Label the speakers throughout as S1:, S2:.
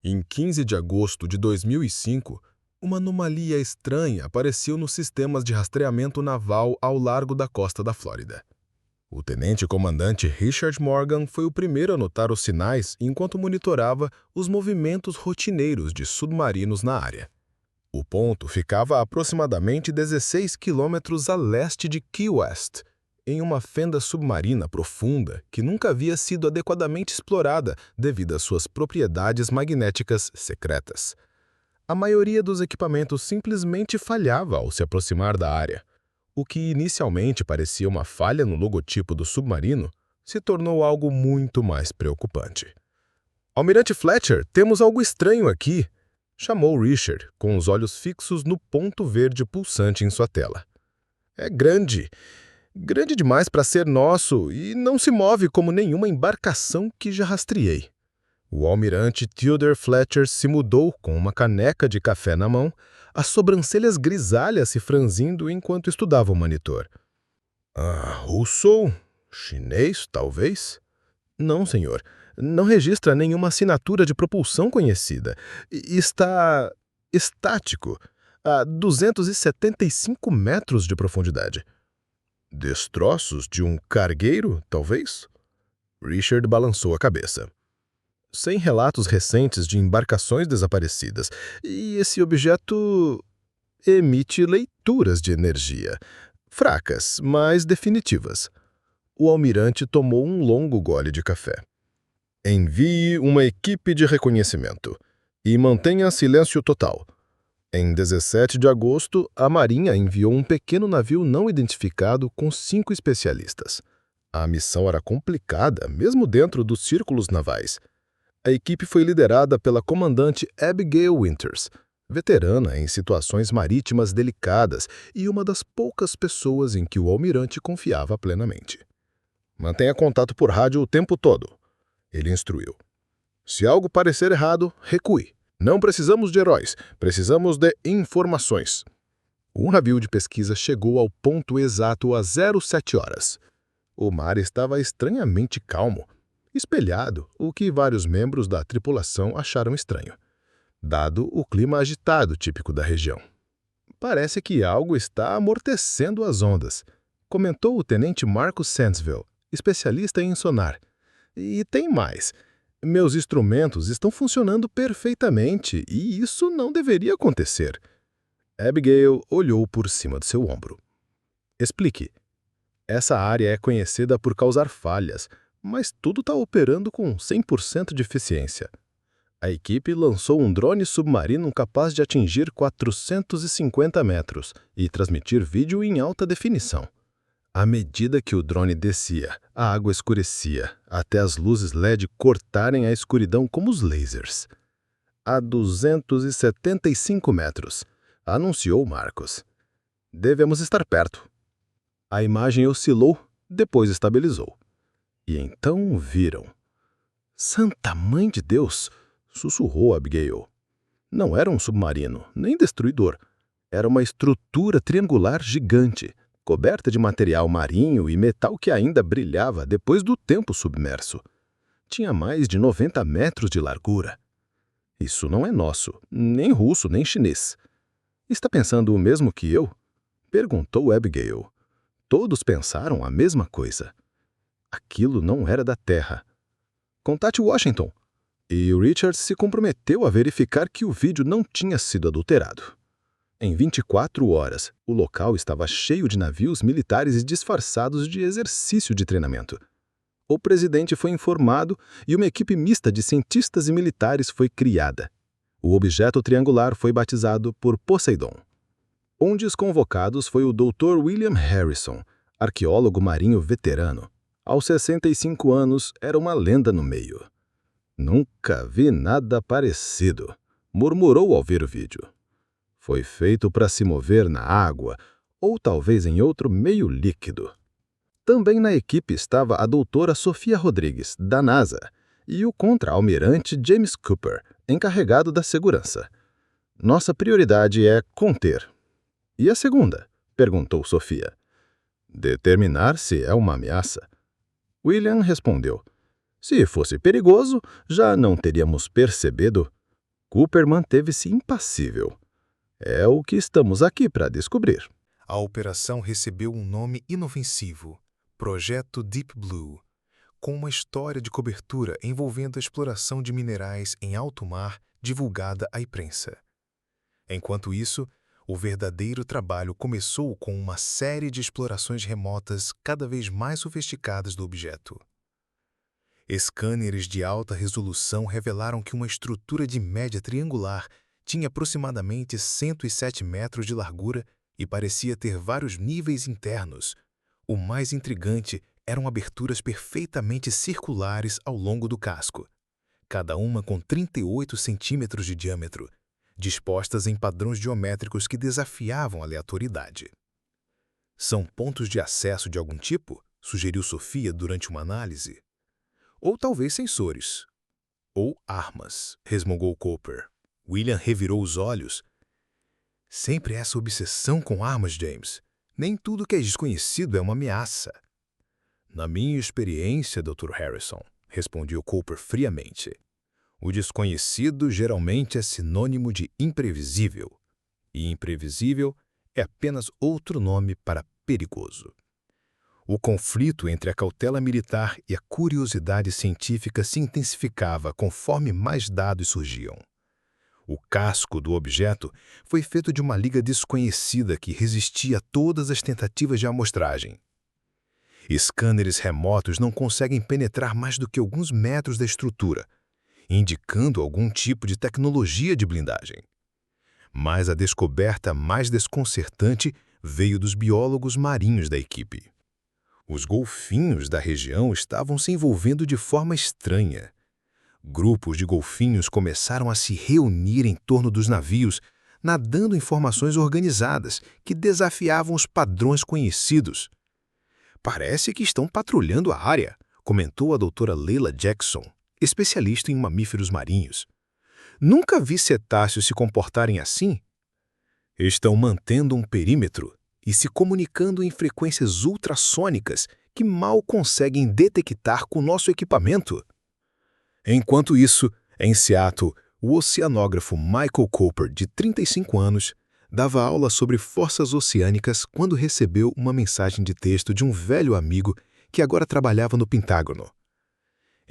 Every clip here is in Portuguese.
S1: Em 15 de agosto de 2005, uma anomalia estranha apareceu nos sistemas de rastreamento naval ao largo da costa da Flórida. O tenente-comandante Richard Morgan foi o primeiro a notar os sinais enquanto monitorava os movimentos rotineiros de submarinos na área. O ponto ficava a aproximadamente 16 quilômetros a leste de Key West, em uma fenda submarina profunda que nunca havia sido adequadamente explorada devido às suas propriedades magnéticas secretas. A maioria dos equipamentos simplesmente falhava ao se aproximar da área. O que inicialmente parecia uma falha no logotipo do submarino se tornou algo muito mais preocupante. "Almirante Fletcher, temos algo estranho aqui", chamou Richard, com os olhos fixos no ponto verde pulsante em sua tela. "É grande demais para ser nosso e não se move como nenhuma embarcação que já rastreei." O almirante Theodore Fletcher se mudou com uma caneca de café na mão, as sobrancelhas grisalhas se franzindo enquanto estudava o monitor. Russo? Chinês, talvez? Não, senhor. Não registra nenhuma assinatura de propulsão conhecida. Está estático, a 275 metros de profundidade. Destroços de um cargueiro, talvez? Richard balançou a cabeça. Sem relatos recentes de embarcações desaparecidas, e esse objeto emite leituras de energia, fracas, mas definitivas. O almirante tomou um longo gole de café. "Envie uma equipe de reconhecimento e mantenha silêncio total." Em 17 de agosto, a Marinha enviou um pequeno navio não identificado com 5 especialistas. A missão era complicada, mesmo dentro dos círculos navais. A equipe foi liderada pela comandante Abigail Winters, veterana em situações marítimas delicadas e uma das poucas pessoas em que o almirante confiava plenamente. "Mantenha contato por rádio o tempo todo", ele instruiu. "Se algo parecer errado, recue. Não precisamos de heróis, precisamos de informações." Um navio de pesquisa chegou ao ponto exato às 07 horas. O mar estava estranhamente calmo, espelhado, o que vários membros da tripulação acharam estranho, dado o clima agitado típico da região. "Parece que algo está amortecendo as ondas", comentou o tenente Marcus Sandsville, especialista em sonar. "E tem mais. Meus instrumentos estão funcionando perfeitamente e isso não deveria acontecer." Abigail olhou por cima do seu ombro. "Explique." "Essa área é conhecida por causar falhas, mas tudo está operando com 100% de eficiência." A equipe lançou um drone submarino capaz de atingir 450 metros e transmitir vídeo em alta definição. À medida que o drone descia, a água escurecia, até as luzes LED cortarem a escuridão como os lasers. "A 275 metros, anunciou Marcos. "Devemos estar perto." A imagem oscilou, depois estabilizou. E então viram. "Santa Mãe de Deus!" sussurrou Abigail. Não era um submarino, nem destruidor. Era uma estrutura triangular gigante, coberta de material marinho e metal que ainda brilhava depois do tempo submerso. Tinha mais de 90 metros de largura. "Isso não é nosso, nem russo, nem chinês." "Está pensando o mesmo que eu?" perguntou Abigail. Todos pensaram a mesma coisa. Aquilo não era da Terra. "Contate Washington." E Richard se comprometeu a verificar que o vídeo não tinha sido adulterado. Em 24 horas, o local estava cheio de navios militares disfarçados de exercício de treinamento. O presidente foi informado e uma equipe mista de cientistas e militares foi criada. O objeto triangular foi batizado por Poseidon. Um dos convocados foi o Dr. William Harrison, arqueólogo marinho veterano. Aos 65 anos, era uma lenda no meio. "Nunca vi nada parecido", murmurou ao ver o vídeo. "Foi feito para se mover na água, ou talvez em outro meio líquido." Também na equipe estava a doutora Sofia Rodrigues, da NASA, e o contra-almirante James Cooper, encarregado da segurança. "Nossa prioridade é conter." "E a segunda?" perguntou Sofia. "Determinar se é uma ameaça." William respondeu. "Se fosse perigoso, já não teríamos percebido." Cooper manteve-se impassível. É o que estamos aqui para descobrir.
S2: A operação recebeu um nome inofensivo, Projeto Deep Blue, com uma história de cobertura envolvendo a exploração de minerais em alto mar divulgada à imprensa. Enquanto isso, o verdadeiro trabalho começou com uma série de explorações remotas cada vez mais sofisticadas do objeto. Escâneres de alta resolução revelaram que uma estrutura de média triangular tinha aproximadamente 107 metros de largura e parecia ter vários níveis internos. O mais intrigante eram aberturas perfeitamente circulares ao longo do casco, cada uma com 38 centímetros de diâmetro, dispostas em padrões geométricos que desafiavam a aleatoriedade. São pontos de acesso de algum tipo? Sugeriu Sofia durante uma análise. Ou talvez sensores. Ou armas, resmungou Cooper. William revirou os olhos. Sempre essa obsessão com armas, James. Nem tudo que é desconhecido é uma ameaça. Na minha experiência, Dr. Harrison, respondeu Cooper friamente, o desconhecido geralmente é sinônimo de imprevisível. E imprevisível é apenas outro nome para perigoso. O conflito entre a cautela militar e a curiosidade científica se intensificava conforme mais dados surgiam. O casco do objeto foi feito de uma liga desconhecida que resistia a todas as tentativas de amostragem. Escâneres remotos não conseguem penetrar mais do que alguns metros da estrutura, indicando algum tipo de tecnologia de blindagem. Mas a descoberta mais desconcertante veio dos biólogos marinhos da equipe. Os golfinhos da região estavam se envolvendo de forma estranha. Grupos de golfinhos começaram a se reunir em torno dos navios, nadando em formações organizadas que desafiavam os padrões conhecidos. Parece que estão patrulhando a área, comentou a doutora Leila Jackson, especialista em mamíferos marinhos. Nunca vi cetáceos se comportarem assim. Estão mantendo um perímetro e se comunicando em frequências ultrassônicas que mal conseguem detectar com nosso equipamento. Enquanto isso, em Seattle, o oceanógrafo Michael Cooper, de 35 anos, dava aula sobre forças oceânicas quando recebeu uma mensagem de texto de um velho amigo que agora trabalhava no Pentágono.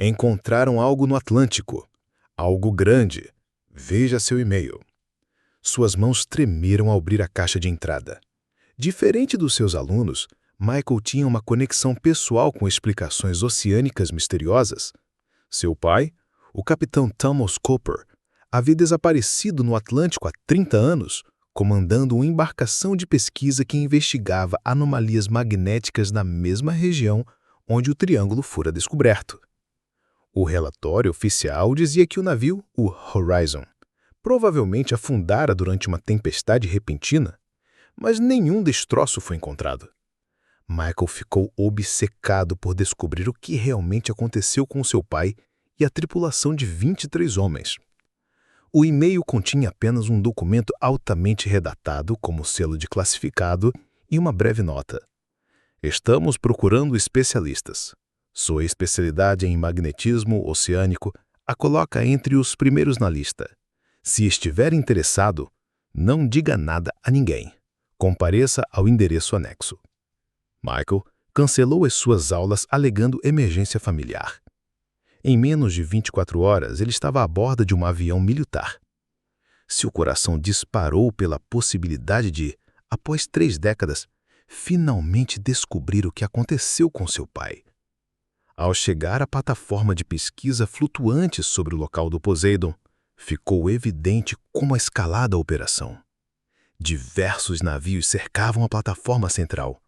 S2: Encontraram algo no Atlântico. Algo grande. Veja seu e-mail. Suas mãos tremeram ao abrir a caixa de entrada. Diferente dos seus alunos, Michael tinha uma conexão pessoal com explicações oceânicas misteriosas. Seu pai, o capitão Thomas Cooper, havia desaparecido no Atlântico há 30 anos, comandando uma embarcação de pesquisa que investigava anomalias magnéticas na mesma região onde o triângulo fora descoberto. O relatório oficial dizia que o navio, o Horizon, provavelmente afundara durante uma tempestade repentina, mas nenhum destroço foi encontrado. Michael ficou obcecado por descobrir o que realmente aconteceu com seu pai e a tripulação de 23 homens. O e-mail continha apenas um documento altamente redatado como selo de classificado e uma breve nota. Estamos procurando especialistas. Sua especialidade em magnetismo oceânico a coloca entre os primeiros na lista. Se estiver interessado, não diga nada a ninguém. Compareça ao endereço anexo. Michael cancelou as suas aulas alegando emergência familiar. Em menos de 24 horas, ele estava a bordo de um avião militar. Seu coração disparou pela possibilidade de, após 3 décadas, finalmente descobrir o que aconteceu com seu pai. Ao chegar à plataforma de pesquisa flutuante sobre o local do Poseidon, ficou evidente como a escalada a operação. Diversos navios cercavam a plataforma central.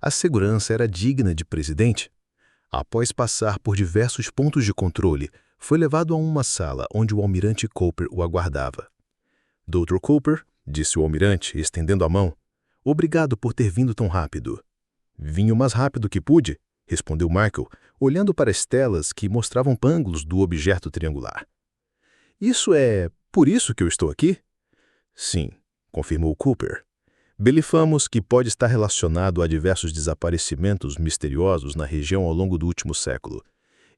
S2: A segurança era digna de presidente. Após passar por diversos pontos de controle, foi levado a uma sala onde o almirante Cooper o aguardava. Dr. Cooper, disse o almirante, estendendo a mão, obrigado por ter vindo tão rápido. Vim o mais rápido que pude, respondeu Michael, olhando para as telas que mostravam ângulos do objeto triangular. Isso é por isso que eu estou aqui? Sim, confirmou Cooper. Belifamos que pode estar relacionado a diversos desaparecimentos misteriosos na região ao longo do último século,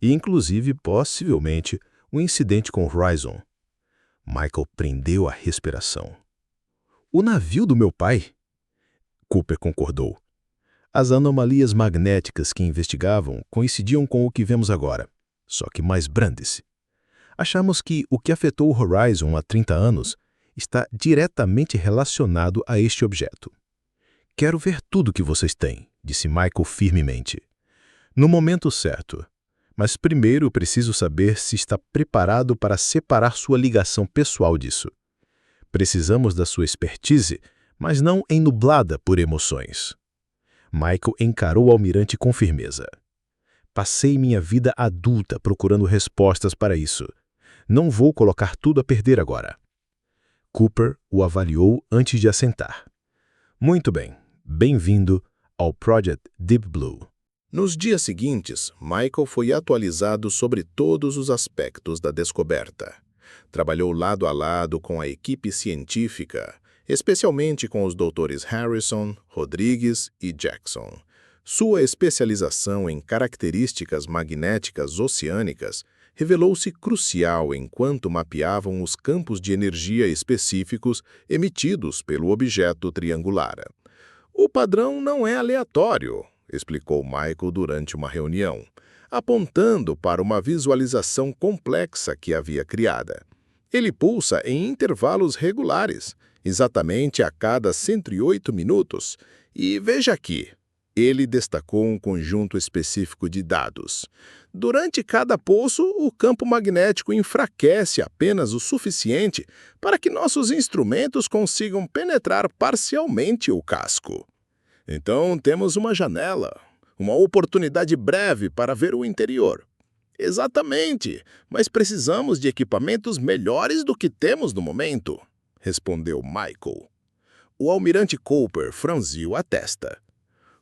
S2: e inclusive, possivelmente, um incidente com Horizon.
S1: Michael prendeu a respiração. O navio do meu pai? Cooper concordou. As anomalias magnéticas que investigavam coincidiam com o que vemos agora, só que mais brandes. Achamos que o que afetou o Horizon há 30 anos está diretamente relacionado a este objeto. Quero ver tudo que vocês têm, disse Michael firmemente. No momento certo. Mas primeiro preciso saber se está preparado para separar sua ligação pessoal disso. Precisamos da sua expertise, mas não enublada por emoções. Michael encarou o almirante com firmeza. Passei minha vida adulta procurando respostas para isso. Não vou colocar tudo a perder agora. Cooper o avaliou antes de assentar. Muito bem, bem-vindo ao Project Deep Blue.
S2: Nos dias seguintes, Michael foi atualizado sobre todos os aspectos da descoberta. Trabalhou lado a lado com a equipe científica, especialmente com os doutores Harrison, Rodrigues e Jackson. Sua especialização em características magnéticas oceânicas revelou-se crucial enquanto mapeavam os campos de energia específicos emitidos pelo objeto triangular. O padrão não é aleatório, explicou Michael durante uma reunião, apontando para uma visualização complexa que havia criada. Ele pulsa em intervalos regulares, exatamente a cada 108 minutos. E veja aqui, ele destacou um conjunto específico de dados. Durante cada pulso, o campo magnético enfraquece apenas o suficiente para que nossos instrumentos consigam penetrar parcialmente o casco. Então, temos uma janela, uma oportunidade breve para ver o interior. Exatamente, mas precisamos de equipamentos melhores do que temos no momento, respondeu Michael. O almirante Cooper franziu a testa.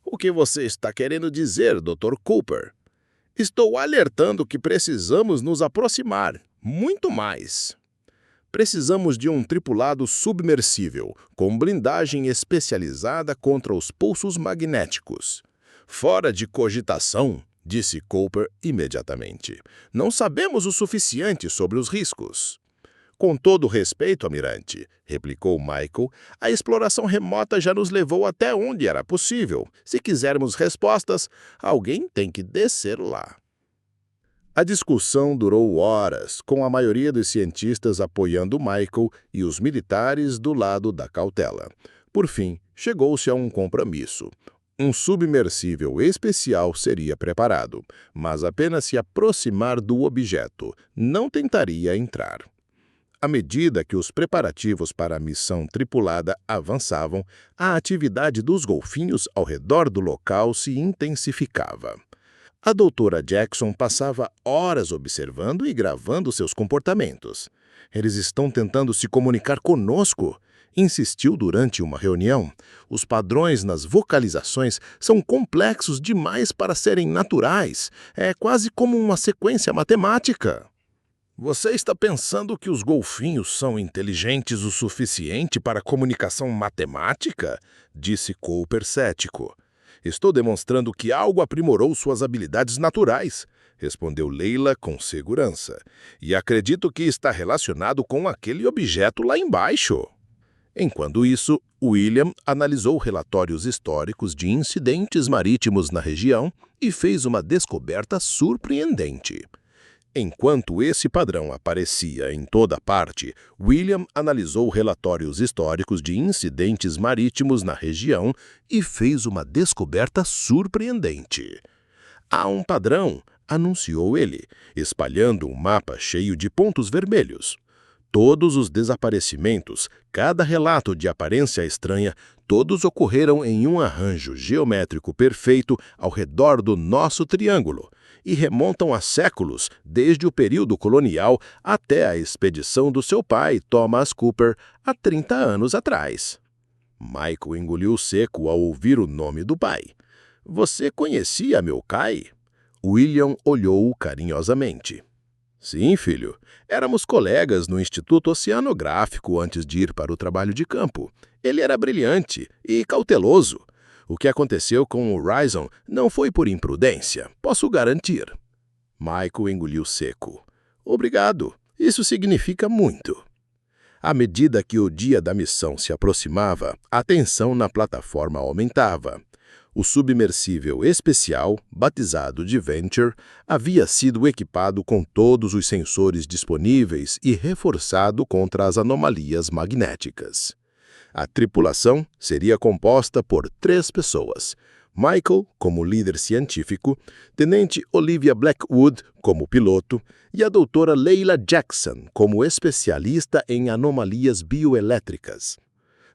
S2: O que você está querendo dizer, Dr. Cooper? Estou alertando que precisamos nos aproximar, muito mais. Precisamos de um tripulado submersível, com blindagem especializada contra os pulsos magnéticos. Fora de cogitação, disse Cooper imediatamente. Não sabemos o suficiente sobre os riscos. Com todo respeito, almirante, replicou Michael, a exploração remota já nos levou até onde era possível. Se quisermos respostas, alguém tem que descer lá. A discussão durou horas, com a maioria dos cientistas apoiando Michael e os militares do lado da cautela. Por fim, chegou-se a um compromisso. Um submersível especial seria preparado, mas apenas se aproximar do objeto, não tentaria entrar. À medida que os preparativos para a missão tripulada avançavam, a atividade dos golfinhos ao redor do local se intensificava. A doutora Jackson passava horas observando e gravando seus comportamentos. Eles estão tentando se comunicar conosco, insistiu durante uma reunião. Os padrões nas vocalizações são complexos demais para serem naturais. É quase como uma sequência matemática. Você está pensando que os golfinhos são inteligentes o suficiente para comunicação matemática? Disse Cooper cético. Estou demonstrando que algo aprimorou suas habilidades naturais, respondeu Leila com segurança. E acredito que está relacionado com aquele objeto lá embaixo. Enquanto isso, William analisou relatórios históricos de incidentes marítimos na região e fez uma descoberta surpreendente. Enquanto esse padrão aparecia em toda parte, William analisou relatórios históricos de incidentes marítimos na região e fez uma descoberta surpreendente. Há um padrão, anunciou ele, espalhando um mapa cheio de pontos vermelhos. Todos os desaparecimentos, cada relato de aparência estranha, todos ocorreram em um arranjo geométrico perfeito ao redor do nosso triângulo e remontam a séculos, desde o período colonial até a expedição do seu pai, Thomas Cooper, há 30 anos atrás. Michael engoliu seco ao ouvir o nome do pai. Você conhecia meu pai? William olhou-o carinhosamente. Sim, filho. Éramos colegas no Instituto Oceanográfico antes de ir para o trabalho de campo. Ele era brilhante e cauteloso. O que aconteceu com o Horizon não foi por imprudência, posso garantir. Michael engoliu seco. Obrigado. Isso significa muito.
S1: À medida que o dia da missão se aproximava, a tensão na plataforma aumentava. O submersível especial, batizado de Venture, havia sido equipado com todos os sensores disponíveis e reforçado contra as anomalias magnéticas. A tripulação seria composta por 3 pessoas: Michael, como líder científico, Tenente Olivia Blackwood, como piloto, e a doutora Leila Jackson, como especialista em anomalias bioelétricas.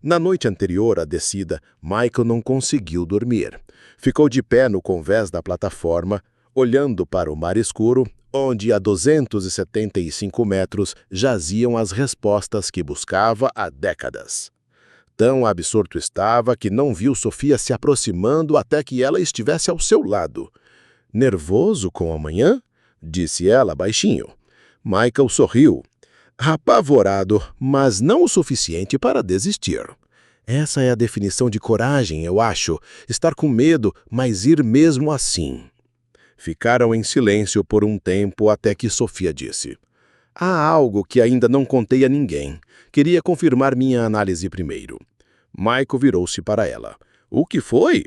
S1: Na noite anterior à descida, Michael não conseguiu dormir. Ficou de pé no convés da plataforma, olhando para o mar escuro, onde a 275 metros jaziam as respostas que buscava há décadas. Tão absorto estava que não viu Sofia se aproximando até que ela estivesse ao seu lado. «Nervoso com a manhã?» disse ela baixinho. Michael sorriu. Apavorado, mas não o suficiente para desistir. Essa é a definição de coragem, eu acho. Estar com medo, mas ir mesmo assim. Ficaram em silêncio por um tempo até que Sofia disse: Há algo que ainda não contei a ninguém. Queria confirmar minha análise primeiro. Michael virou-se para ela. O que foi?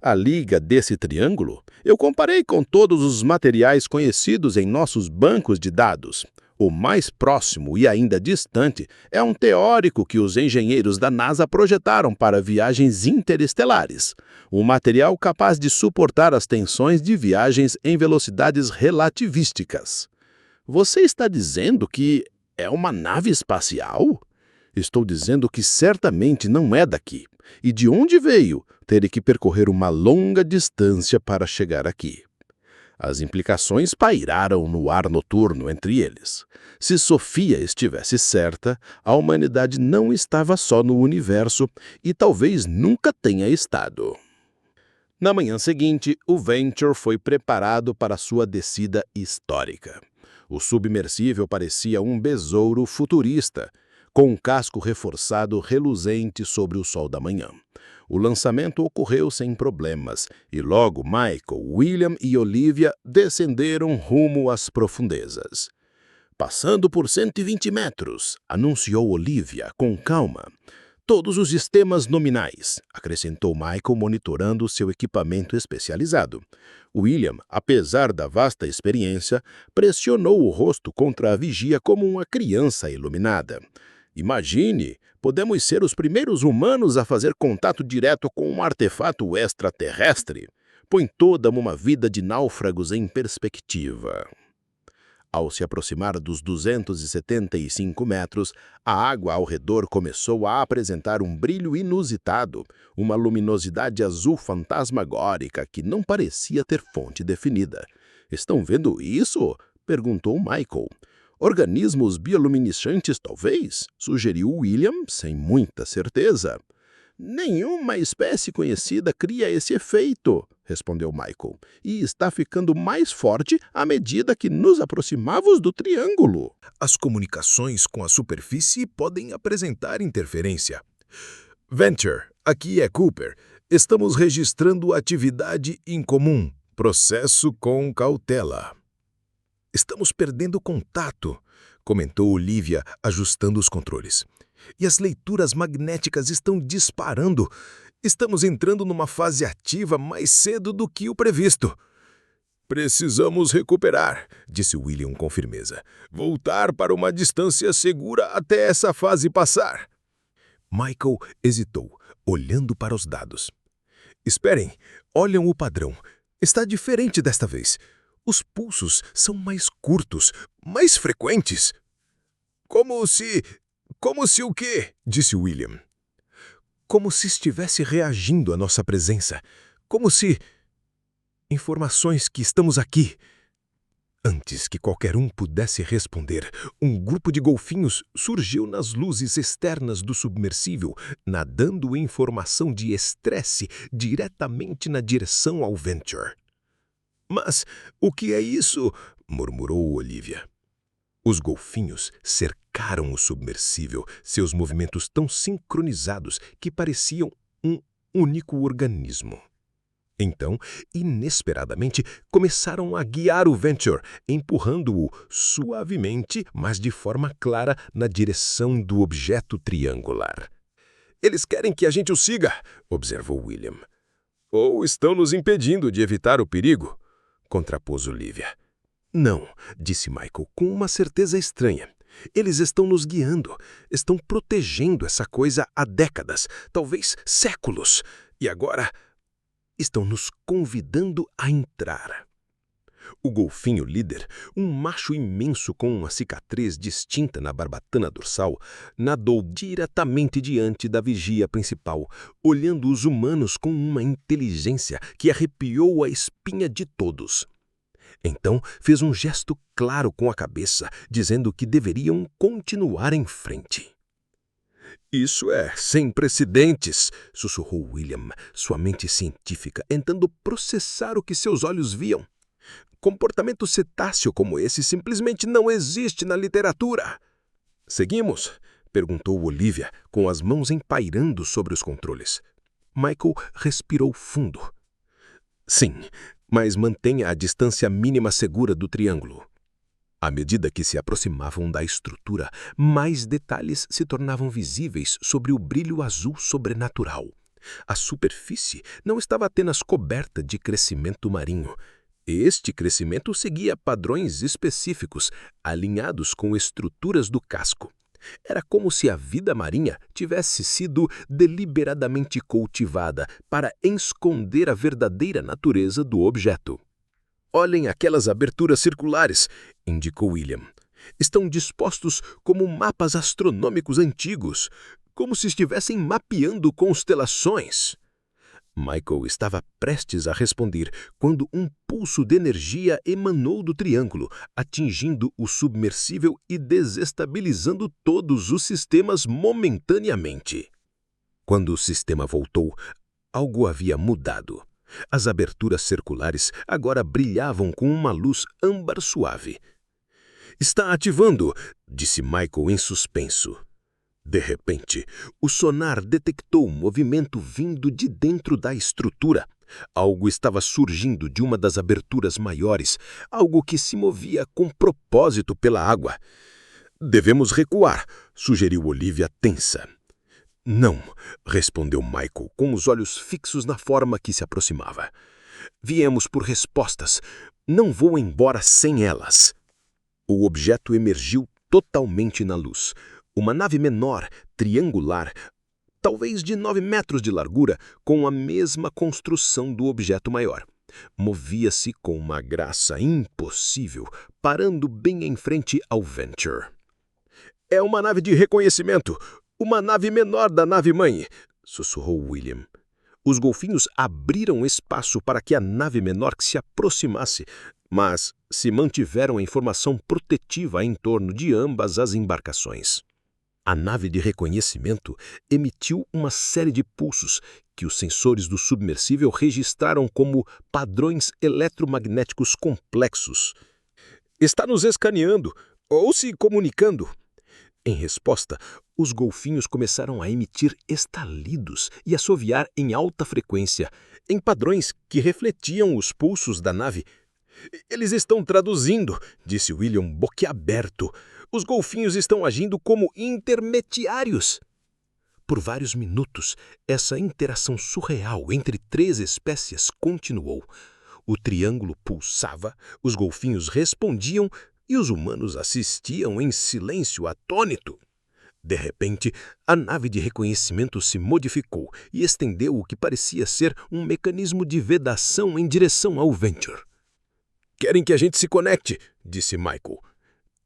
S1: A liga desse triângulo? Eu comparei com todos os materiais conhecidos em nossos bancos de dados. O mais próximo e ainda distante é um teórico que os engenheiros da NASA projetaram para viagens interestelares. Um material capaz de suportar as tensões de viagens em velocidades relativísticas. Você está dizendo que é uma nave espacial? Estou dizendo que certamente não é daqui. E de onde veio? Teria que percorrer uma longa distância para chegar aqui. As implicações pairaram no ar noturno entre eles. Se Sofia estivesse certa, a humanidade não estava só no universo e talvez nunca tenha estado. Na manhã seguinte, o Venture foi preparado para sua descida histórica. O submersível parecia um besouro futurista, com um casco reforçado reluzente sobre o sol da manhã. O lançamento ocorreu sem problemas e logo Michael, William e Olivia descenderam rumo às profundezas. Passando por 120 metros, anunciou Olivia com calma. Todos os sistemas nominais, acrescentou Michael monitorando seu equipamento especializado. William, apesar da vasta experiência, pressionou o rosto contra a vigia como uma criança iluminada. Imagine, podemos ser os primeiros humanos a fazer contato direto com um artefato extraterrestre. Põe toda uma vida de náufragos em perspectiva. Ao se aproximar dos 275 metros, a água ao redor começou a apresentar um brilho inusitado, uma luminosidade azul fantasmagórica que não parecia ter fonte definida. Estão vendo isso? Perguntou Michael. Organismos bioluminescentes, talvez? Sugeriu William, sem muita certeza. Nenhuma espécie conhecida cria esse efeito, respondeu Michael, e está ficando mais forte à medida que nos aproximamos do triângulo.
S2: As comunicações com a superfície podem apresentar interferência. Venture, aqui é Cooper. Estamos registrando atividade incomum. Processo com cautela. Estamos perdendo contato, comentou Olivia, ajustando os controles. E as leituras magnéticas estão disparando. Estamos entrando numa fase ativa mais cedo do que o previsto. Precisamos recuperar, disse William com firmeza. Voltar para uma distância segura até essa fase passar. Michael hesitou, olhando para os dados. Esperem, olham o padrão. Está diferente desta vez. Os pulsos são mais curtos, mais frequentes. Como se o quê? Disse William. Como se estivesse reagindo à nossa presença. Como se... Informações que estamos aqui. Antes que qualquer um pudesse responder, um grupo de golfinhos surgiu nas luzes externas do submersível, nadando informação de estresse diretamente na direção ao Venture. Mas o que é isso? Murmurou Olivia. Os golfinhos cercaram o submersível, seus movimentos tão sincronizados que pareciam um único organismo.
S1: Então, inesperadamente, começaram a guiar o Venture, empurrando-o suavemente, mas de forma clara, na direção do objeto triangular. "Eles querem que a gente o siga", observou William. "Ou estão nos impedindo de evitar o perigo", contrapôs Olivia. "Não", disse Michael com uma certeza estranha. "Eles estão nos guiando, estão protegendo essa coisa há décadas, talvez séculos. E agora estão nos convidando a entrar." O golfinho líder, um macho imenso com uma cicatriz distinta na barbatana dorsal, nadou diretamente diante da vigia principal, olhando os humanos com uma inteligência que arrepiou a espinha de todos. Então fez um gesto claro com a cabeça, dizendo que deveriam continuar em frente. "Isso é sem precedentes", sussurrou William, sua mente científica tentando processar o que seus olhos viam. "Comportamento cetáceo como esse simplesmente não existe na literatura." "Seguimos?", perguntou Olivia, com as mãos empairando sobre os controles. Michael respirou fundo. "Sim, mas mantenha a distância mínima segura do triângulo." À medida que se aproximavam da estrutura, mais detalhes se tornavam visíveis sobre o brilho azul sobrenatural. A superfície não estava apenas coberta de crescimento marinho. Este crescimento seguia padrões específicos, alinhados com estruturas do casco. Era como se a vida marinha tivesse sido deliberadamente cultivada para esconder a verdadeira natureza do objeto. "Olhem aquelas aberturas circulares", indicou William. "Estão dispostos como mapas astronômicos antigos, como se estivessem mapeando constelações." Michael estava prestes a responder quando um pulso de energia emanou do triângulo, atingindo o submersível e desestabilizando todos os sistemas momentaneamente. Quando o sistema voltou, algo havia mudado. As aberturas circulares agora brilhavam com uma luz âmbar suave. "Está ativando", disse Michael em suspenso. De repente, o sonar detectou movimento vindo de dentro da estrutura. Algo estava surgindo de uma das aberturas maiores, algo que se movia com propósito pela água. "Devemos recuar", sugeriu Olivia tensa. "Não", respondeu Michael, com os olhos fixos na forma que se aproximava. "Viemos por respostas. Não vou embora sem elas." O objeto emergiu totalmente na luz. Uma nave menor, triangular, talvez de 9 metros de largura, com a mesma construção do objeto maior. Movia-se com uma graça impossível, parando bem em frente ao Venture. "É uma nave de reconhecimento, uma nave menor da nave-mãe", sussurrou William. Os golfinhos abriram espaço para que a nave menor se aproximasse, mas se mantiveram em formação protetiva em torno de ambas as embarcações. A nave de reconhecimento emitiu uma série de pulsos que os sensores do submersível registraram como padrões eletromagnéticos complexos. "Está nos escaneando ou se comunicando." Em resposta, os golfinhos começaram a emitir estalidos e assoviar em alta frequência, em padrões que refletiam os pulsos da nave. "Eles estão traduzindo", disse William boquiaberto. "Os golfinhos estão agindo como intermediários." Por vários minutos, essa interação surreal entre 3 espécies continuou. O triângulo pulsava, os golfinhos respondiam e os humanos assistiam em silêncio atônito. De repente, a nave de reconhecimento se modificou e estendeu o que parecia ser um mecanismo de vedação em direção ao Venture. "Querem que a gente se conecte", disse Michael.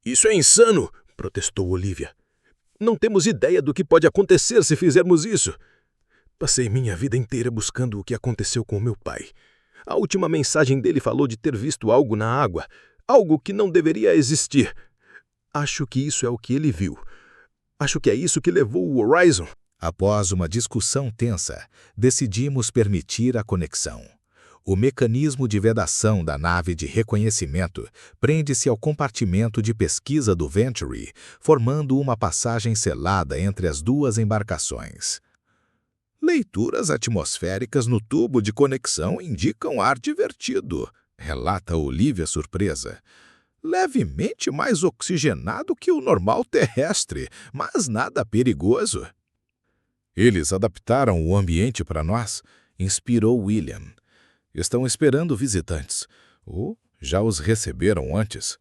S1: "Isso é insano", protestou Olivia. "Não temos ideia do que pode acontecer se fizermos isso." "Passei minha vida inteira buscando o que aconteceu com meu pai. A última mensagem dele falou de ter visto algo na água, algo que não deveria existir. Acho que isso é o que ele viu. Acho que é isso que levou o Horizon."
S2: Após uma discussão tensa, decidimos permitir a conexão. O mecanismo de vedação da nave de reconhecimento prende-se ao compartimento de pesquisa do Venture, formando uma passagem selada entre as 2 embarcações.
S3: Leituras atmosféricas no tubo de conexão indicam ar divertido, relata Olivia surpresa. Levemente mais oxigenado que o normal terrestre, mas nada perigoso. Eles adaptaram o ambiente para nós, inspirou William. Estão esperando visitantes, ou já os receberam antes.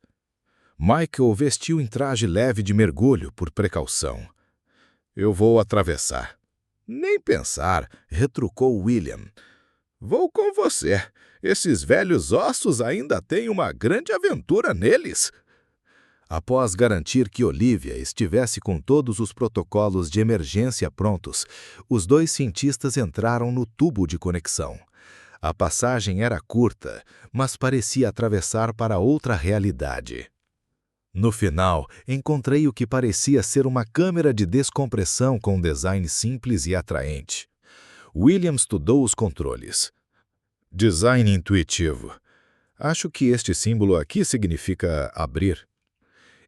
S3: Michael vestiu em traje leve de mergulho por precaução. Eu vou atravessar. Nem pensar, retrucou William. Vou com você. Esses velhos ossos ainda têm uma grande aventura neles. Após garantir que Olivia estivesse com todos os protocolos de emergência prontos, os dois cientistas entraram no tubo de conexão. A passagem era curta, mas parecia atravessar para outra realidade. No final, encontrei o que parecia ser uma câmera de descompressão com design simples e atraente. William estudou os controles. Design intuitivo. Acho que este símbolo aqui significa abrir.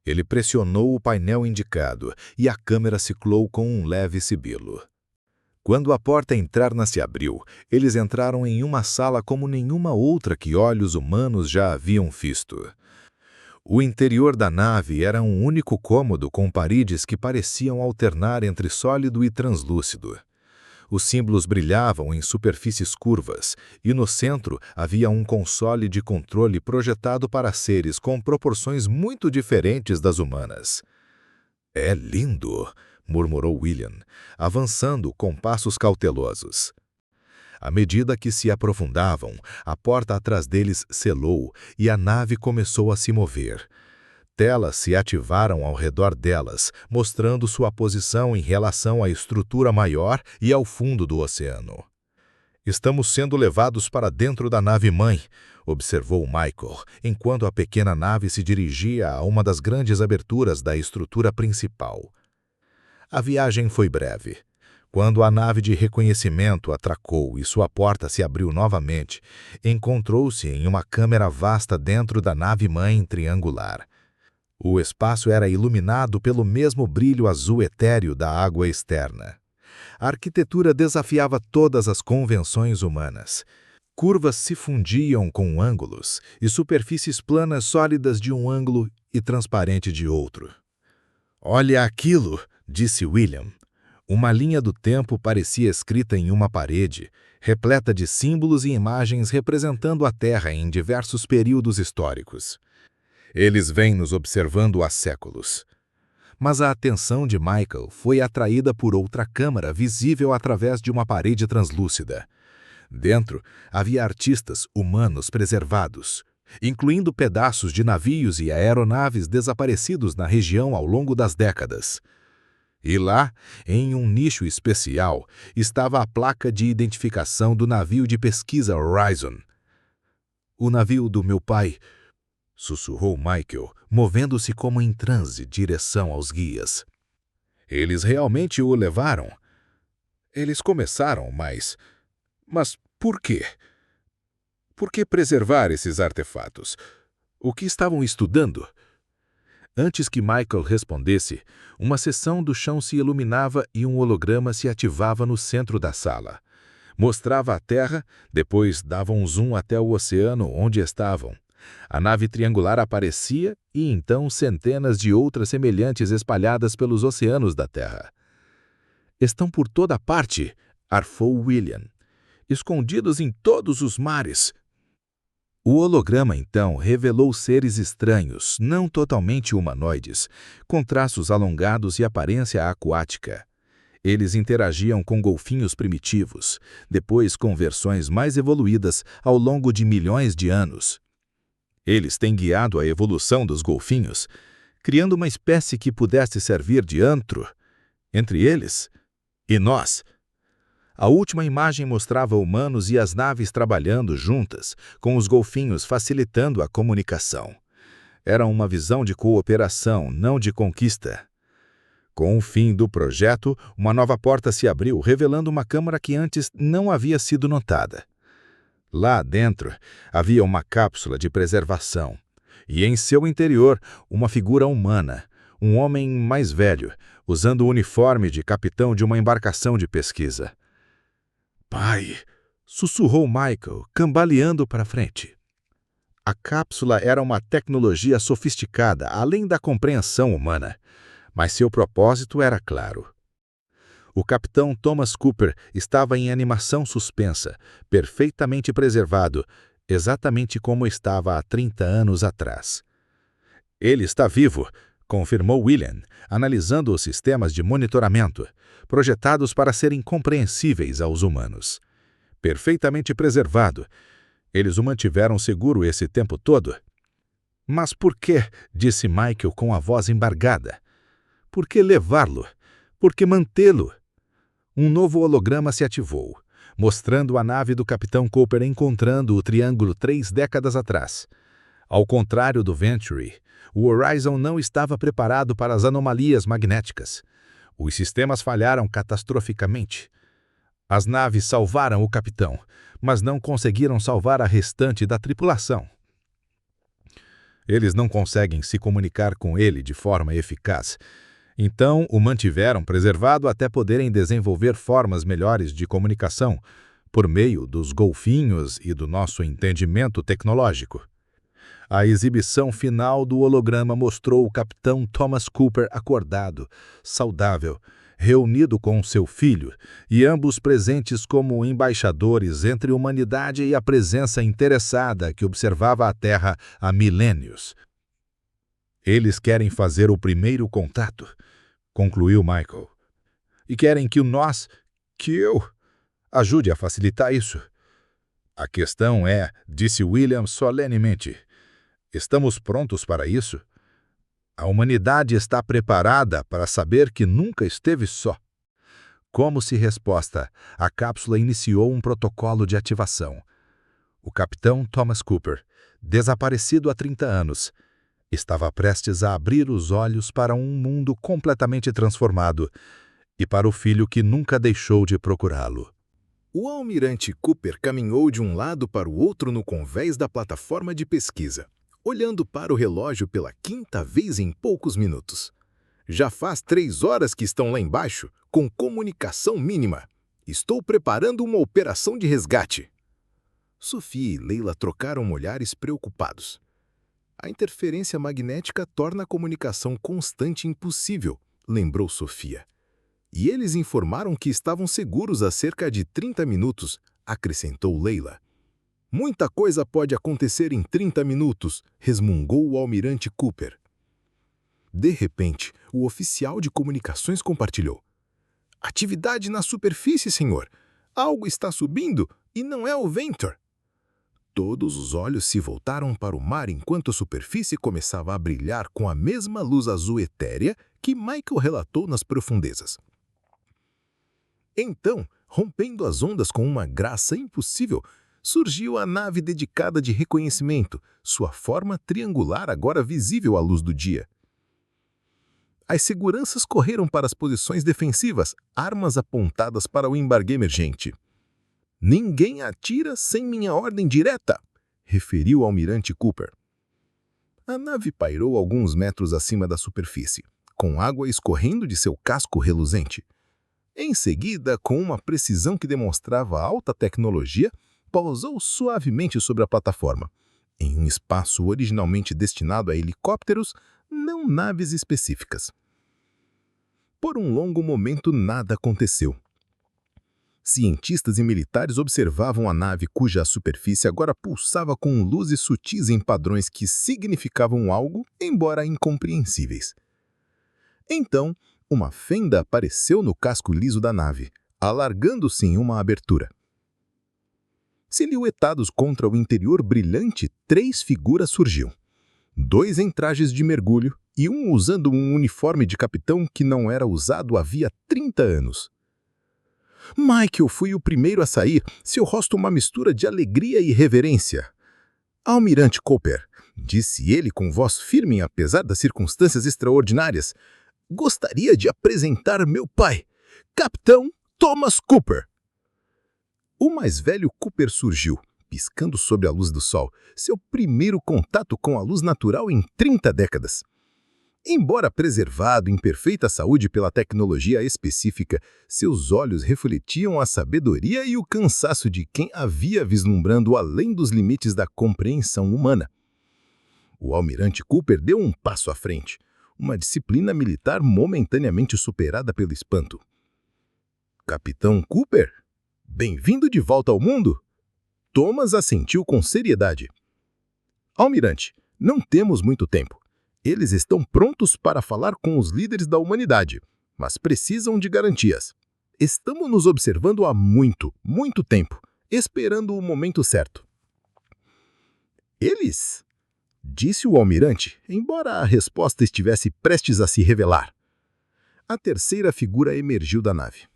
S3: Ele pressionou o painel indicado e a câmera ciclou com um leve sibilo. Quando a porta interna se abriu, eles entraram em uma sala como nenhuma outra que olhos humanos já haviam visto. O interior da nave era um único cômodo com paredes que pareciam alternar entre sólido e translúcido. Os símbolos brilhavam em superfícies curvas, e no centro havia um console de controle projetado para seres com proporções muito diferentes das humanas. É lindo, murmurou William, avançando com passos cautelosos. À medida que se aprofundavam, a porta atrás deles selou e a nave começou a se mover. Telas se ativaram ao redor delas, mostrando sua posição em relação à estrutura maior e ao fundo do oceano. Estamos sendo levados para dentro da nave-mãe, observou Michael, enquanto a pequena nave se dirigia a uma das grandes aberturas da estrutura principal. A viagem foi breve. Quando a nave de reconhecimento atracou e sua porta se abriu novamente, encontrou-se em uma câmera vasta dentro da nave-mãe triangular. O espaço era iluminado pelo mesmo brilho azul etéreo da água externa. A arquitetura desafiava todas as convenções humanas. Curvas se fundiam com ângulos, e superfícies planas sólidas de um ângulo e transparente de outro. "Olha aquilo!" disse William. Uma linha do tempo parecia escrita em uma parede, repleta de símbolos e imagens representando a Terra em diversos períodos históricos. Eles vêm nos observando há séculos. Mas a atenção de Michael foi atraída por outra câmara visível através de uma parede translúcida. Dentro, havia artistas humanos preservados, incluindo pedaços de navios e aeronaves desaparecidos na região ao longo das décadas. E lá, em um nicho especial, estava a placa de identificação do navio de pesquisa Horizon. "O navio do meu pai", sussurrou Michael, movendo-se como em transe direção aos guias. "Eles realmente o levaram?" "Eles começaram, mas por quê? Por que preservar esses artefatos? O que estavam estudando?" Antes que Michael respondesse, uma seção do chão se iluminava e um holograma se ativava no centro da sala. Mostrava a Terra, depois dava um zoom até o oceano onde estavam. A nave triangular aparecia e então centenas de outras semelhantes espalhadas pelos oceanos da Terra. "Estão por toda parte", arfou William. "Escondidos em todos os mares." O holograma, então, revelou seres estranhos, não totalmente humanoides, com traços alongados e aparência aquática. Eles interagiam com golfinhos primitivos, depois com versões mais evoluídas ao longo de milhões de anos. Eles têm guiado a evolução dos golfinhos, criando uma espécie que pudesse servir de antro entre eles e nós. A última imagem mostrava humanos e as naves trabalhando juntas, com os golfinhos facilitando a comunicação. Era uma visão de cooperação, não de conquista. Com o fim do projeto, uma nova porta se abriu, revelando uma câmara que antes não havia sido notada. Lá dentro, havia uma cápsula de preservação, e em seu interior, uma figura humana, um homem mais velho, usando o uniforme de capitão de uma embarcação de pesquisa. pai! Sussurrou Michael, cambaleando para frente. A cápsula era uma tecnologia sofisticada, além da compreensão humana, mas seu propósito era claro. O capitão Thomas Cooper estava em animação suspensa, perfeitamente preservado, exatamente como estava há 30 anos atrás. Ele está vivo, confirmou William, analisando os sistemas de monitoramento, projetados para serem compreensíveis aos humanos. Perfeitamente preservado. Eles o mantiveram seguro esse tempo todo. Mas por que? Disse Michael com a voz embargada. Por que levá-lo? Por que mantê-lo? Um novo holograma se ativou, mostrando a nave do Capitão Cooper encontrando o triângulo 3 décadas atrás. Ao contrário do Venturi, o Horizon não estava preparado para as anomalias magnéticas. Os sistemas falharam catastroficamente. As naves salvaram o capitão, mas não conseguiram salvar a restante da tripulação. Eles não conseguem se comunicar com ele de forma eficaz. Então, o mantiveram preservado até poderem desenvolver formas melhores de comunicação por meio dos golfinhos e do nosso entendimento tecnológico. A exibição final do holograma mostrou o capitão Thomas Cooper acordado, saudável, reunido com seu filho, e ambos presentes como embaixadores entre a humanidade e a presença interessada que observava a Terra há milênios. Eles querem fazer o primeiro contato, concluiu Michael. E querem que eu, ajude a facilitar isso. A questão é, disse William solenemente, estamos prontos para isso? A humanidade está preparada para saber que nunca esteve só. Como se resposta, a cápsula iniciou um protocolo de ativação. O capitão Thomas Cooper, desaparecido há 30 anos, estava prestes a abrir os olhos para um mundo completamente transformado e para o filho que nunca deixou de procurá-lo.
S2: O almirante Cooper caminhou de um lado para o outro no convés da plataforma de pesquisa, olhando para o relógio pela 5ª vez em poucos minutos. Já faz 3 horas que estão lá embaixo, com comunicação mínima. Estou preparando uma operação de resgate. Sophia e Leila trocaram olhares preocupados. A interferência magnética torna a comunicação constante impossível, lembrou Sophia. E eles informaram que estavam seguros há cerca de 30 minutos, acrescentou Leila. Muita coisa pode acontecer em 30 minutos, resmungou o almirante Cooper. De repente, o oficial de comunicações compartilhou. Atividade na superfície, senhor. Algo está subindo e não é o Ventor. Todos os olhos se voltaram para o mar enquanto a superfície começava a brilhar com a mesma luz azul etérea que Michael relatou nas profundezas. Então, rompendo as ondas com uma graça impossível, surgiu a nave dedicada de reconhecimento, sua forma triangular agora visível à luz do dia. As seguranças correram para as posições defensivas, armas apontadas para o embarque emergente. Ninguém atira sem minha ordem direta, referiu o almirante Cooper. A nave pairou alguns metros acima da superfície, com água escorrendo de seu casco reluzente. Em seguida, com uma precisão que demonstrava alta tecnologia, pousou suavemente sobre a plataforma, em um espaço originalmente destinado a helicópteros, não naves específicas. Por um longo momento, nada aconteceu. Cientistas e militares observavam a nave cuja superfície agora pulsava com luzes sutis em padrões que significavam algo, embora incompreensíveis. Então, uma fenda apareceu no casco liso da nave, alargando-se em uma abertura. Silhuetados contra o interior brilhante, 3 figuras surgiam. 2 em trajes de mergulho e um usando um uniforme de capitão que não era usado havia 30 anos. Michael foi o primeiro a sair, seu rosto uma mistura de alegria e reverência. Almirante Cooper, disse ele com voz firme apesar das circunstâncias extraordinárias, gostaria de apresentar meu pai, Capitão Thomas Cooper. O mais velho Cooper surgiu, piscando sob a luz do sol, seu primeiro contato com a luz natural em 30 décadas.
S1: Embora preservado em perfeita saúde pela tecnologia específica, seus olhos refletiam a sabedoria e o cansaço de quem havia vislumbrando além dos limites da compreensão humana. O almirante Cooper deu um passo à frente, uma disciplina militar momentaneamente superada pelo espanto. Capitão Cooper? Bem-vindo de volta ao mundo? Thomas assentiu com seriedade. Almirante, não temos muito tempo. Eles estão prontos para falar com os líderes da humanidade, mas precisam de garantias. Estamos nos observando há muito, muito tempo, esperando o momento certo. Eles? Disse o almirante, embora a resposta estivesse prestes a se revelar. A terceira figura emergiu da nave.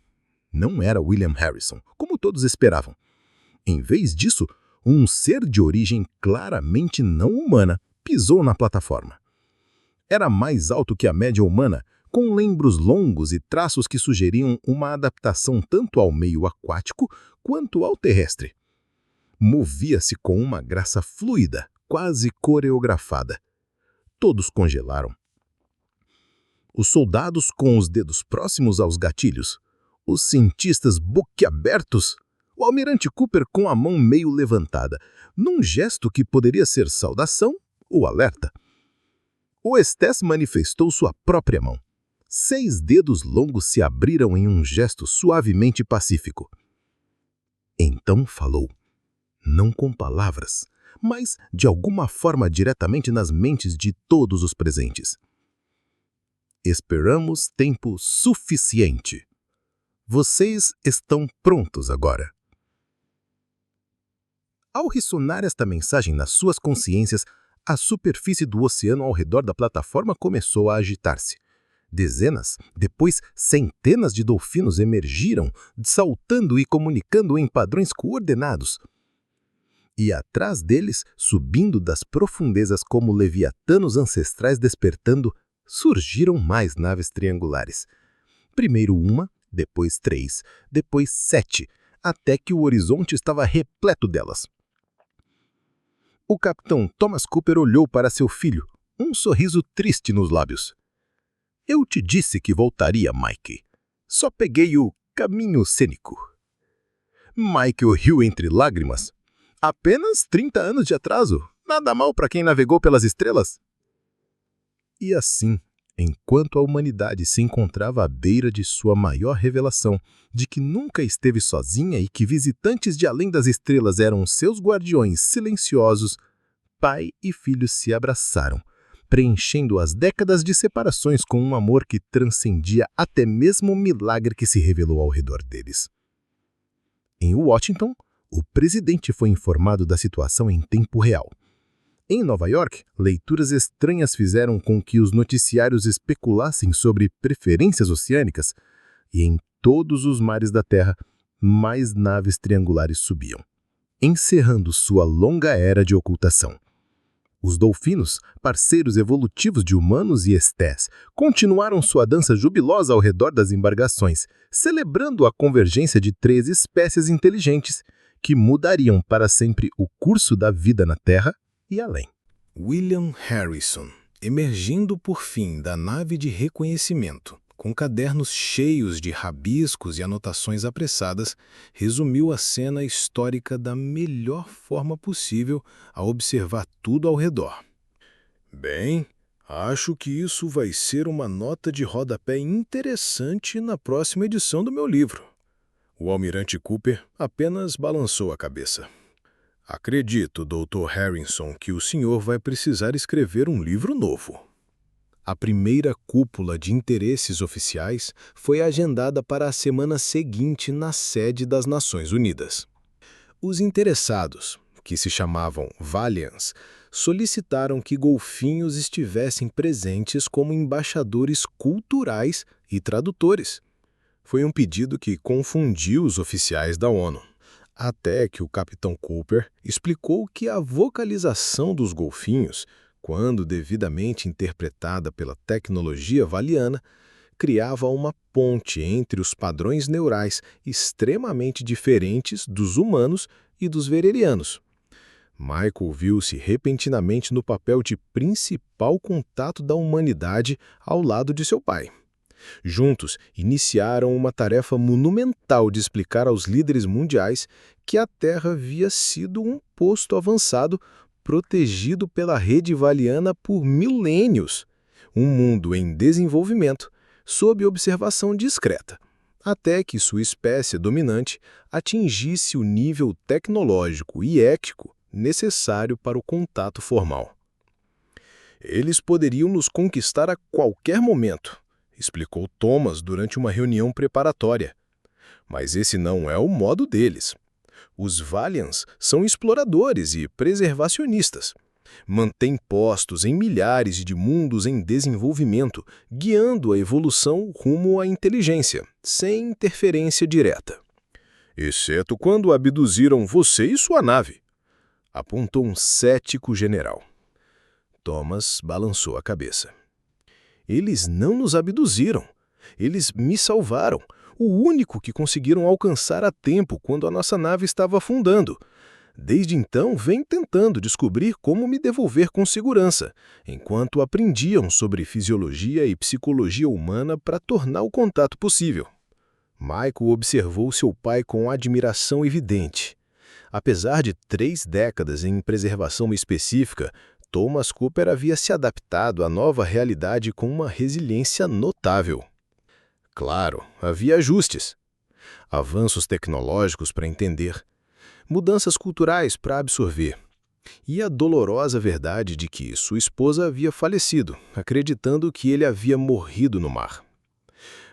S1: Não era William Harrison, como todos esperavam. Em vez disso, um ser de origem claramente não humana pisou na plataforma. Era mais alto que a média humana, com lembros longos e traços que sugeriam uma adaptação tanto ao meio aquático quanto ao terrestre. Movia-se com uma graça fluida, quase coreografada. Todos congelaram. Os soldados com os dedos próximos aos gatilhos, os cientistas boquiabertos, o almirante Cooper com a mão meio levantada, num gesto que poderia ser saudação ou alerta. O Estes manifestou sua própria mão. 6 dedos longos se abriram em um gesto suavemente pacífico. Então falou, não com palavras, mas de alguma forma diretamente nas mentes de todos os presentes. Esperamos tempo suficiente. Vocês estão prontos agora. Ao ressonar esta mensagem nas suas consciências, a superfície do oceano ao redor da plataforma começou a agitar-se. Dezenas, depois centenas de dolfinos emergiram, saltando e comunicando em padrões coordenados. E atrás deles, subindo das profundezas como leviatanos ancestrais despertando, surgiram mais naves triangulares. Primeiro 1, depois 3, depois 7, até que o horizonte estava repleto delas. O capitão Thomas Cooper olhou para seu filho, um sorriso triste nos lábios. Eu te disse que voltaria, Mike. Só peguei o caminho cênico. Michael riu entre lágrimas. Apenas 30 anos de atraso. Nada mal para quem navegou pelas estrelas. E assim, enquanto a humanidade se encontrava à beira de sua maior revelação, de que nunca esteve sozinha e que visitantes de além das estrelas eram seus guardiões silenciosos, pai e filho se abraçaram, preenchendo as décadas de separações com um amor que transcendia até mesmo o milagre que se revelou ao redor deles. Em Washington, o presidente foi informado da situação em tempo real. Em Nova York, leituras estranhas fizeram com que os noticiários especulassem sobre preferências oceânicas, e em todos os mares da Terra, mais naves triangulares subiam, encerrando sua longa era de ocultação. Os dolfinos, parceiros evolutivos de humanos e Estes, continuaram sua dança jubilosa ao redor das embarcações, celebrando a convergência de 3 espécies inteligentes que mudariam para sempre o curso da vida na Terra e além.
S2: William Harrison, emergindo por fim da nave de reconhecimento, com cadernos cheios de rabiscos e anotações apressadas, resumiu a cena histórica da melhor forma possível ao observar tudo ao redor. Bem, acho que isso vai ser uma nota de rodapé interessante na próxima edição do meu livro. O almirante Cooper apenas balançou a cabeça. Acredito, Dr. Harrison, que o senhor vai precisar escrever um livro novo. A primeira cúpula de interesses oficiais foi agendada para a semana seguinte na sede das Nações Unidas. Os interessados, que se chamavam Valiants, solicitaram que golfinhos estivessem presentes como embaixadores culturais e tradutores. Foi um pedido que confundiu os oficiais da ONU. Até que o capitão Cooper explicou que a vocalização dos golfinhos, quando devidamente interpretada pela tecnologia valiana, criava uma ponte entre os padrões neurais extremamente diferentes dos humanos e dos vererianos.
S1: Michael viu-se repentinamente no papel de principal contato da humanidade ao lado de seu pai. Juntos, iniciaram uma tarefa monumental de explicar aos líderes mundiais que a Terra havia sido um posto avançado protegido pela rede valiana por milênios, um mundo em desenvolvimento, sob observação discreta, até que sua espécie dominante atingisse o nível tecnológico e ético necessário para o contato formal. Eles poderiam nos conquistar a qualquer momento, explicou Thomas durante uma reunião preparatória. Mas esse não é o modo deles. Os Valians são exploradores e preservacionistas. Mantêm postos em milhares de mundos em desenvolvimento, guiando a evolução rumo à inteligência, sem interferência direta. Exceto quando abduziram você e sua nave, apontou um cético general. Thomas balançou a cabeça. Eles não nos abduziram. Eles me salvaram. O único que conseguiram alcançar a tempo quando a nossa nave estava afundando. Desde então, vem tentando descobrir como me devolver com segurança, enquanto aprendiam sobre fisiologia e psicologia humana para tornar o contato possível. Michael observou seu pai com admiração evidente. Apesar de 3 décadas em preservação específica, Thomas Cooper havia se adaptado à nova realidade com uma resiliência notável. Claro, havia ajustes. Avanços tecnológicos para entender, mudanças culturais para absorver, e a dolorosa verdade de que sua esposa havia falecido, acreditando que ele havia morrido no mar.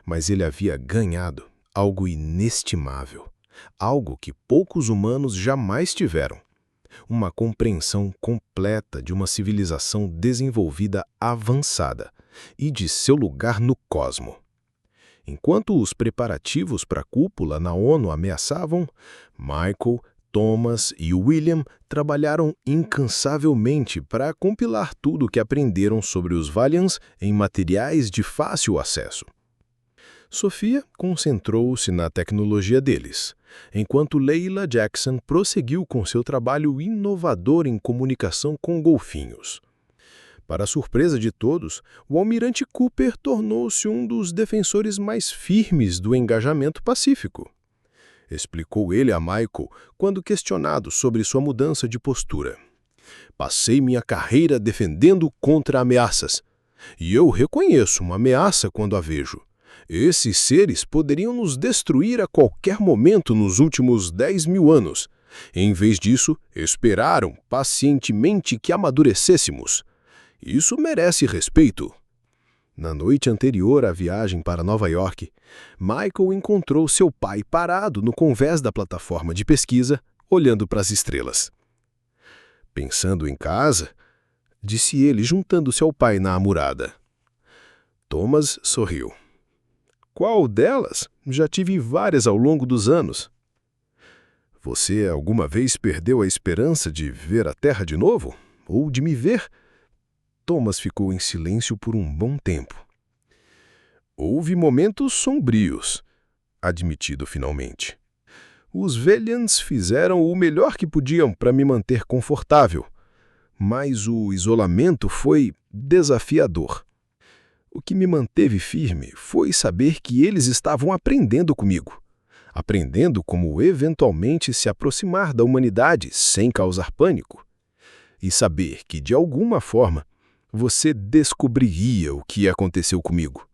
S1: Mas ele havia ganhado algo inestimável, algo que poucos humanos jamais tiveram. Uma compreensão completa de uma civilização desenvolvida avançada e de seu lugar no cosmo. Enquanto os preparativos para a cúpula na ONU ameaçavam, Michael, Thomas e William trabalharam incansavelmente para compilar tudo o que aprenderam sobre os Valians em materiais de fácil acesso. Sophia concentrou-se na tecnologia deles, enquanto Leila Jackson prosseguiu com seu trabalho inovador em comunicação com golfinhos. Para a surpresa de todos, o almirante Cooper tornou-se um dos defensores mais firmes do engajamento pacífico. Explicou ele a Michael quando questionado sobre sua mudança de postura. Passei minha carreira defendendo contra ameaças. E eu reconheço uma ameaça quando a vejo. Esses seres poderiam nos destruir a qualquer momento nos últimos 10.000 anos. Em vez disso, esperaram pacientemente que amadurecêssemos. Isso merece respeito. Na noite anterior à viagem para Nova York, Michael encontrou seu pai parado no convés da plataforma de pesquisa, olhando para as estrelas. Pensando em casa, disse ele, juntando-se ao pai na amurada. Thomas sorriu. Qual delas? Já tive várias ao longo dos anos. Você alguma vez perdeu a esperança de ver a Terra de novo? Ou de me ver? Thomas ficou em silêncio por um bom tempo. Houve momentos sombrios, admitido finalmente. Os Valians fizeram o melhor que podiam para me manter confortável, mas o isolamento foi desafiador. O que me manteve firme foi saber que eles estavam aprendendo comigo, aprendendo como eventualmente se aproximar da humanidade sem causar pânico, e saber que, de alguma forma, você descobriria o que aconteceu comigo.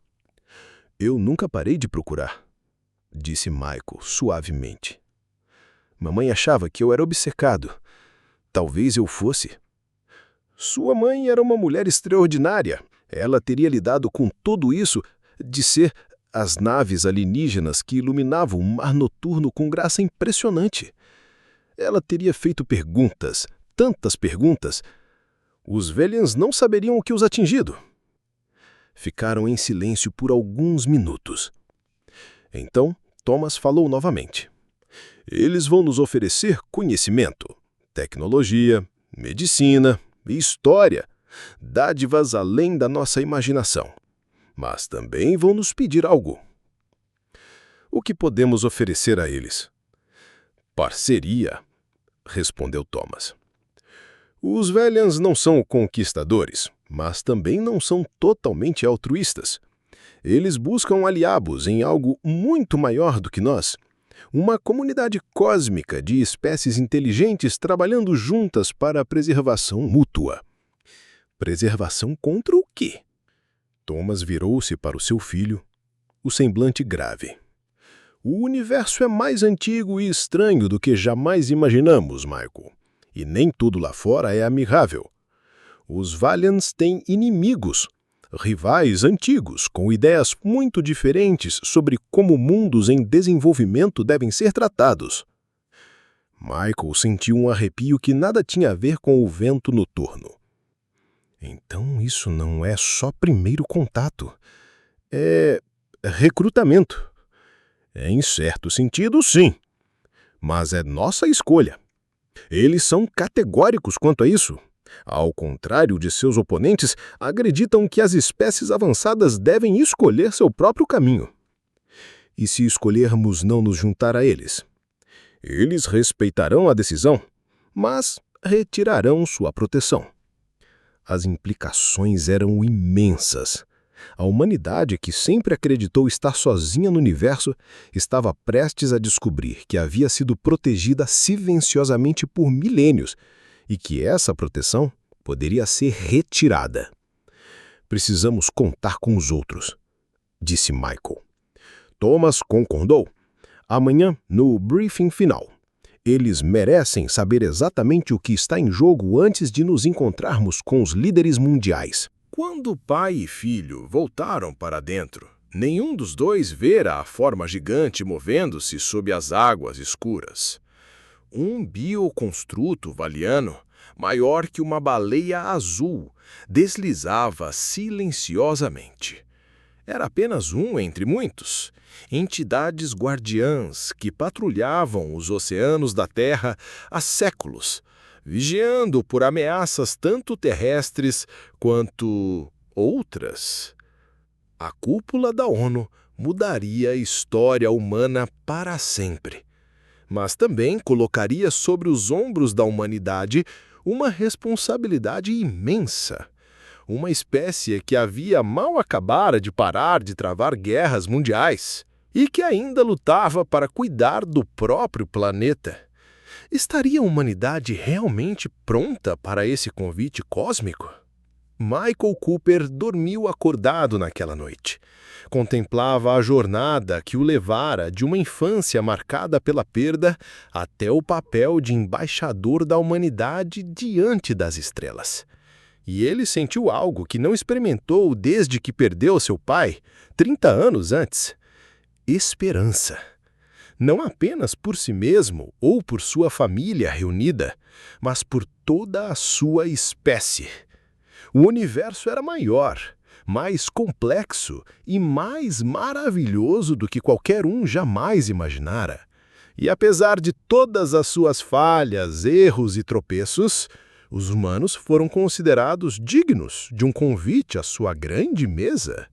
S1: Eu nunca parei de procurar, disse Michael suavemente. Mamãe achava que eu era obcecado. Talvez eu fosse. Sua mãe era uma mulher extraordinária. Ela teria lidado com tudo isso de ser as naves alienígenas que iluminavam o mar noturno com graça impressionante. Ela teria feito perguntas, tantas perguntas. Os Valians não saberiam o que os atingido. Ficaram em silêncio por alguns minutos. Então, Thomas falou novamente. Eles vão nos oferecer conhecimento, tecnologia, medicina e história, dádivas além da nossa imaginação. Mas também vão nos pedir algo. O que podemos oferecer a eles? Parceria, respondeu Thomas. Os Valians não são conquistadores, mas também não são totalmente altruístas. Eles buscam aliados em algo muito maior do que nós. Uma comunidade cósmica de espécies inteligentes trabalhando juntas para a preservação mútua. Preservação contra o quê? Thomas virou-se para o seu filho, o semblante grave. O universo é mais antigo e estranho do que jamais imaginamos, Michael. E nem tudo lá fora é amigável. Os Valiants têm inimigos, rivais antigos, com ideias muito diferentes sobre como mundos em desenvolvimento devem ser tratados. Michael sentiu um arrepio que nada tinha a ver com o vento noturno. Então isso não é só primeiro contato. É recrutamento. Em certo sentido, sim. Mas é nossa escolha. Eles são categóricos quanto a isso. Ao contrário de seus oponentes, acreditam que as espécies avançadas devem escolher seu próprio caminho. E se escolhermos não nos juntar a eles? Eles respeitarão a decisão, mas retirarão sua proteção. As implicações eram imensas. A humanidade, que sempre acreditou estar sozinha no universo, estava prestes a descobrir que havia sido protegida silenciosamente por milênios e que essa proteção poderia ser retirada. Precisamos contar com os outros, disse Michael. Thomas concordou. Amanhã, no briefing final. Eles merecem saber exatamente o que está em jogo antes de nos encontrarmos com os líderes mundiais. Quando pai e filho voltaram para dentro, nenhum dos dois vera a forma gigante movendo-se sob as águas escuras. Um bioconstruto valiano, maior que uma baleia azul, deslizava silenciosamente. Era apenas um entre muitos. Entidades guardiãs que patrulhavam os oceanos da Terra há séculos, vigiando por ameaças tanto terrestres quanto outras. A cúpula da ONU mudaria a história humana para sempre, mas também colocaria sobre os ombros da humanidade uma responsabilidade imensa. Uma espécie que havia mal acabara de parar de travar guerras mundiais e que ainda lutava para cuidar do próprio planeta. Estaria a humanidade realmente pronta para esse convite cósmico? Michael Cooper dormiu acordado naquela noite. Contemplava a jornada que o levara de uma infância marcada pela perda até o papel de embaixador da humanidade diante das estrelas. E ele sentiu algo que não experimentou desde que perdeu seu pai, 30 anos antes. Esperança. Não apenas por si mesmo ou por sua família reunida, mas por toda a sua espécie. O universo era maior, mais complexo e mais maravilhoso do que qualquer um jamais imaginara. E apesar de todas as suas falhas, erros e tropeços, os humanos foram considerados dignos de um convite à sua grande mesa.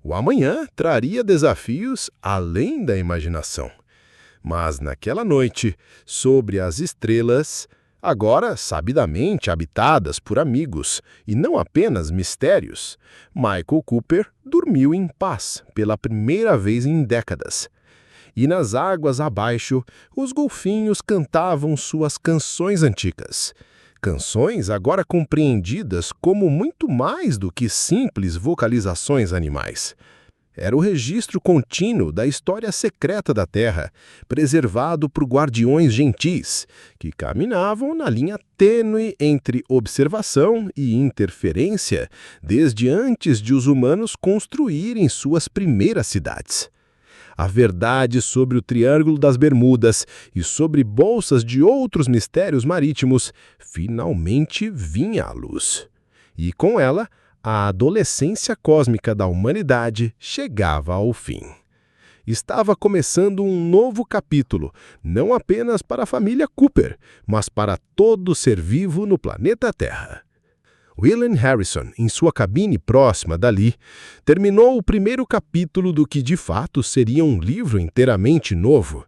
S1: O amanhã traria desafios além da imaginação. Mas naquela noite, sobre as estrelas, agora sabidamente habitadas por amigos e não apenas mistérios, Michael Cooper dormiu em paz pela primeira vez em décadas. E nas águas abaixo, os golfinhos cantavam suas canções antigas. Canções agora compreendidas como muito mais do que simples vocalizações animais. Era o registro contínuo da história secreta da Terra, preservado por guardiões gentis, que caminhavam na linha tênue entre observação e interferência desde antes de os humanos construírem suas primeiras cidades. A verdade sobre o Triângulo das Bermudas e sobre bolsas de outros mistérios marítimos finalmente vinha à luz. E com ela, a adolescência cósmica da humanidade chegava ao fim. Estava começando um novo capítulo, não apenas para a família Cooper, mas para todo ser vivo no planeta Terra. William Harrison, em sua cabine próxima dali, terminou o primeiro capítulo do que de fato seria um livro inteiramente novo.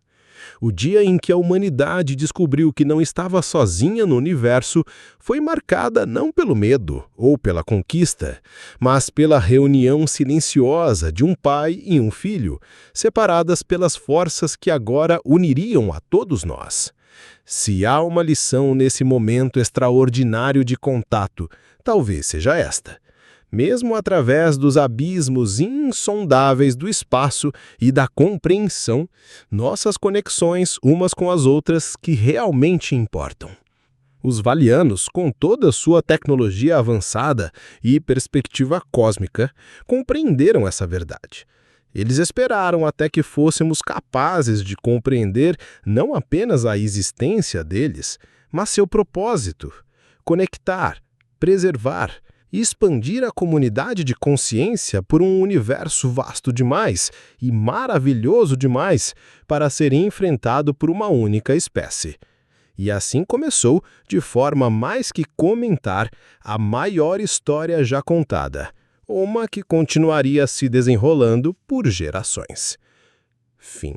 S1: O dia em que a humanidade descobriu que não estava sozinha no universo foi marcada não pelo medo ou pela conquista, mas pela reunião silenciosa de um pai e um filho, separadas pelas forças que agora uniriam a todos nós. Se há uma lição nesse momento extraordinário de contato, talvez seja esta. Mesmo através dos abismos insondáveis do espaço e da compreensão, nossas conexões umas com as outras que realmente importam. Os Valianos, com toda sua tecnologia avançada e perspectiva cósmica, compreenderam essa verdade. Eles esperaram até que fôssemos capazes de compreender não apenas a existência deles, mas seu propósito: conectar, preservar e expandir a comunidade de consciência por um universo vasto demais e maravilhoso demais para ser enfrentado por uma única espécie. E assim começou, de forma mais que comentar, a maior história já contada, uma que continuaria se desenrolando por gerações. Fim.